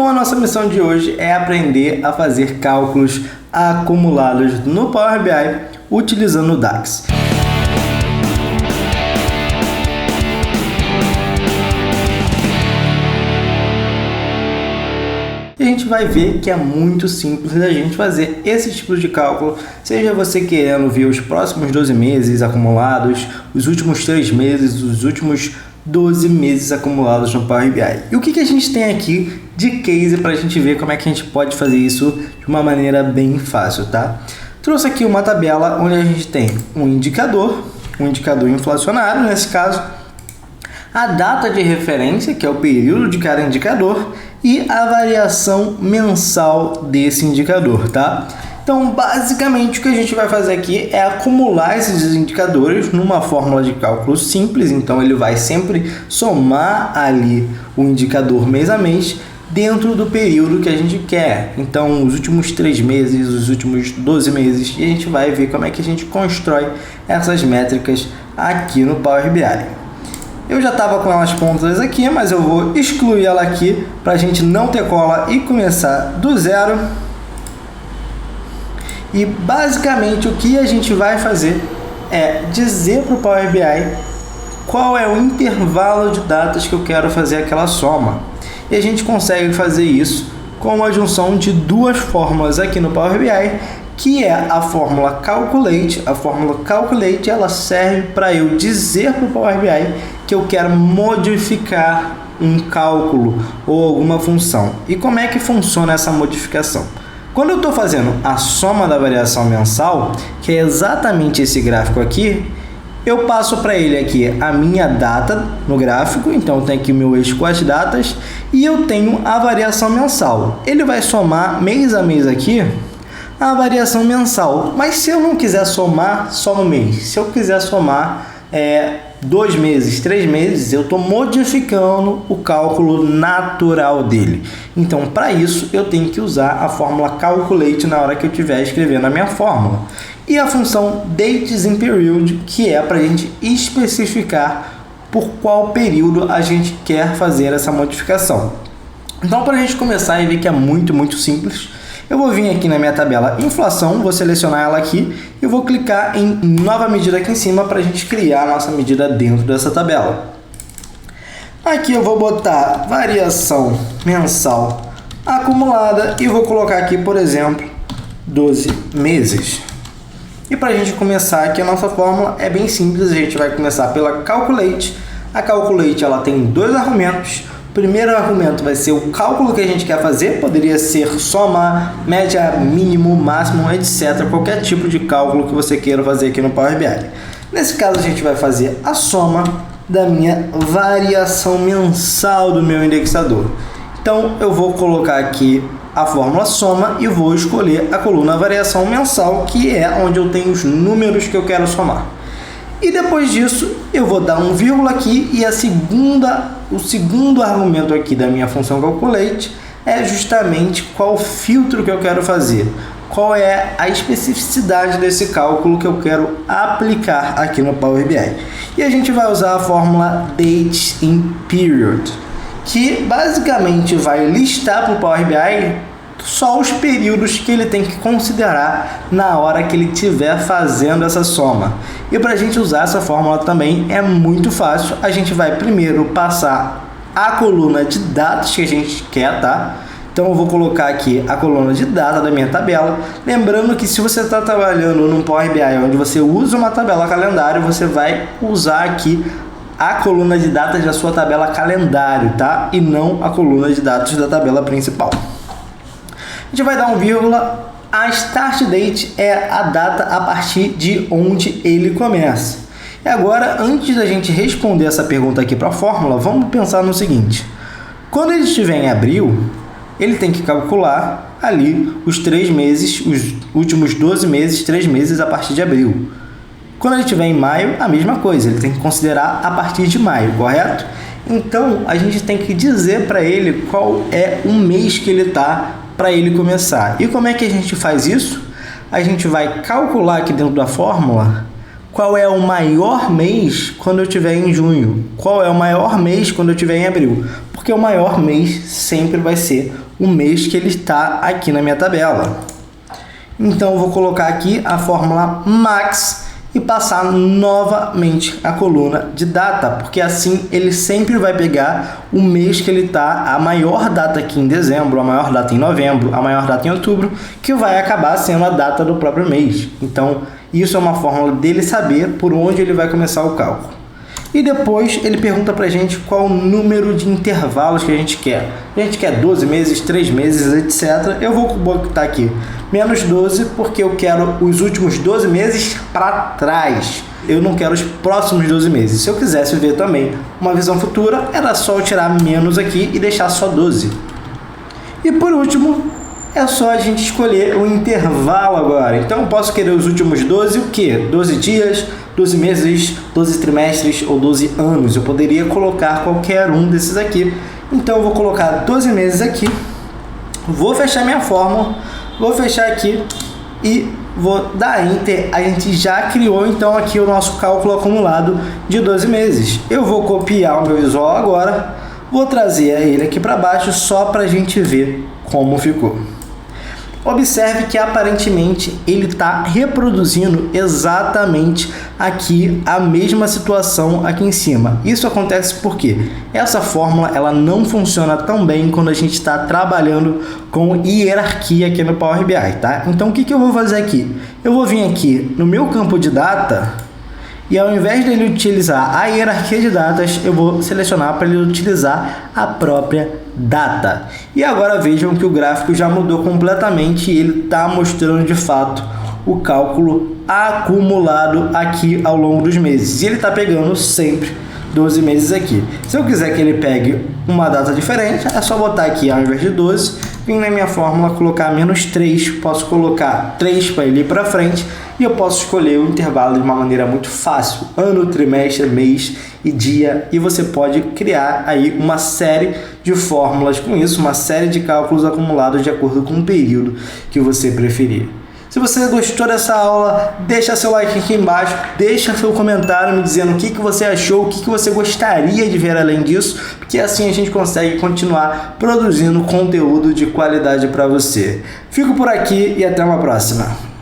Então a nossa missão de hoje é aprender a fazer cálculos acumulados no Power BI utilizando o DAX. E a gente vai ver que é muito simples a gente fazer esse tipo de cálculo, seja você querendo ver os próximos 12 meses acumulados, os últimos 3 meses, os últimos 12 meses acumulados no Power BI. E o que a gente tem aqui de case para a gente ver como é que a gente pode fazer isso de uma maneira bem fácil, tá? Trouxe aqui uma tabela onde a gente tem um indicador inflacionário, nesse caso, a data de referência, que é o período de cada indicador, e a variação mensal desse indicador, tá? Então, basicamente, o que a gente vai fazer aqui é acumular esses indicadores numa fórmula de cálculo simples. Então, ele vai sempre somar ali o indicador mês a mês dentro do período que a gente quer. Então, os últimos 3 meses, os últimos 12 meses, e a gente vai ver como é que a gente constrói essas métricas aqui no Power BI. Eu já estava com elas prontas aqui, mas eu vou excluir ela aqui para a gente não ter cola e começar do zero. E basicamente o que a gente vai fazer é dizer para o Power BI qual é o intervalo de datas que eu quero fazer aquela soma. E a gente consegue fazer isso com a junção de duas fórmulas aqui no Power BI, que é a fórmula Calculate. A fórmula Calculate ela serve para eu dizer para o Power BI que eu quero modificar um cálculo ou alguma função. E como é que funciona essa modificação? Quando eu estou fazendo a soma da variação mensal, que é exatamente esse gráfico aqui, eu passo para ele aqui a minha data no gráfico, então eu tenho aqui o meu eixo com as datas, e eu tenho a variação mensal. Ele vai somar mês a mês aqui a variação mensal, mas se eu não quiser somar só no mês, se eu quiser somar 2 meses, 3 meses, eu estou modificando o cálculo natural dele. Então, para isso, eu tenho que usar a fórmula Calculate na hora que eu estiver escrevendo a minha fórmula. E a função Dates in Period, que é para a gente especificar por qual período a gente quer fazer essa modificação. Então, para a gente começar e ver que é muito simples, eu vou vir aqui na minha tabela inflação, vou selecionar ela aqui e vou clicar em nova medida aqui em cima para a gente criar a nossa medida dentro dessa tabela. Aqui eu vou botar variação mensal acumulada e vou colocar aqui, por exemplo, 12 meses. E para a gente começar aqui a nossa fórmula é bem simples, a gente vai começar pela Calculate. A Calculate ela tem dois argumentos. O primeiro argumento vai ser o cálculo que a gente quer fazer, poderia ser soma, média, mínimo, máximo, etc. Qualquer tipo de cálculo que você queira fazer aqui no Power BI. Nesse caso, a gente vai fazer a soma da minha variação mensal do meu indexador. Então, eu vou colocar aqui a fórmula soma e vou escolher a coluna variação mensal, que é onde eu tenho os números que eu quero somar. E depois disso, eu vou dar um vírgula aqui e o segundo argumento aqui da minha função Calculate é justamente qual filtro que eu quero fazer. Qual é a especificidade desse cálculo que eu quero aplicar aqui no Power BI. E a gente vai usar a fórmula Dates in Period, que basicamente vai listar para o Power BI só os períodos que ele tem que considerar na hora que ele estiver fazendo essa soma. E para a gente usar essa fórmula também é muito fácil. A gente vai primeiro passar a coluna de datas que a gente quer, tá? Então eu vou colocar aqui a coluna de data da minha tabela. Lembrando que se você está trabalhando num Power BI onde você usa uma tabela calendário, você vai usar aqui a coluna de datas da sua tabela calendário, tá? E não a coluna de dados da tabela principal. A gente vai dar um vírgula. A start date é a data a partir de onde ele começa. E agora, antes da gente responder essa pergunta aqui para a fórmula, vamos pensar no seguinte. Quando ele estiver em abril, ele tem que calcular ali os 3 meses, os últimos 12 meses, 3 meses a partir de abril. Quando ele estiver em maio, a mesma coisa, ele tem que considerar a partir de maio, correto? Então, a gente tem que dizer para ele qual é o mês que ele está para ele começar. E como é que a gente faz isso? A gente vai calcular aqui dentro da fórmula qual é o maior mês quando eu estiver em junho, qual é o maior mês quando eu estiver em abril, porque o maior mês sempre vai ser o mês que ele está aqui na minha tabela. Então eu vou colocar aqui a fórmula max e passar novamente a coluna de data, porque assim ele sempre vai pegar o mês que ele está, a maior data aqui em dezembro, a maior data em novembro, a maior data em outubro, que vai acabar sendo a data do próprio mês. Então isso é uma fórmula dele saber por onde ele vai começar o cálculo. E depois ele pergunta para a gente qual o número de intervalos que a gente quer. A gente quer 12 meses, 3 meses, etc. Eu vou botar aqui menos 12 porque eu quero os últimos 12 meses para trás. Eu não quero os próximos 12 meses. Se eu quisesse ver também uma visão futura, era só eu tirar menos aqui e deixar só 12. E por último, é só a gente escolher o intervalo agora. Então eu posso querer os últimos 12, o quê? 12 dias, 12 meses, 12 trimestres ou 12 anos. Eu poderia colocar qualquer um desses aqui. Então eu vou colocar 12 meses aqui. Vou fechar minha fórmula. Vou fechar aqui e vou dar Enter. A gente já criou então aqui o nosso cálculo acumulado de 12 meses. Eu vou copiar o meu visual agora. Vou trazer ele aqui para baixo só para a gente ver como ficou. Observe que aparentemente ele está reproduzindo exatamente aqui a mesma situação aqui em cima. Isso acontece porque essa fórmula ela não funciona tão bem quando a gente está trabalhando com hierarquia aqui no Power BI, tá? Então o que eu vou fazer aqui? Eu vou vir aqui no meu campo de data e ao invés dele utilizar a hierarquia de datas, eu vou selecionar para ele utilizar a própria data. E agora vejam que o gráfico já mudou completamente e ele está mostrando de fato o cálculo acumulado aqui ao longo dos meses. E ele está pegando sempre 12 meses aqui. Se eu quiser que ele pegue uma data diferente, é só botar aqui ao invés de 12, vim na minha fórmula colocar menos 3, posso colocar 3 para ele ir para frente e eu posso escolher o intervalo de uma maneira muito fácil, ano, trimestre, mês e dia, e você pode criar aí uma série de fórmulas com isso, uma série de cálculos acumulados de acordo com o período que você preferir. Se você gostou dessa aula, deixa seu like aqui embaixo, deixa seu comentário me dizendo o que você achou, o que você gostaria de ver além disso, porque assim a gente consegue continuar produzindo conteúdo de qualidade para você. Fico por aqui e até uma próxima.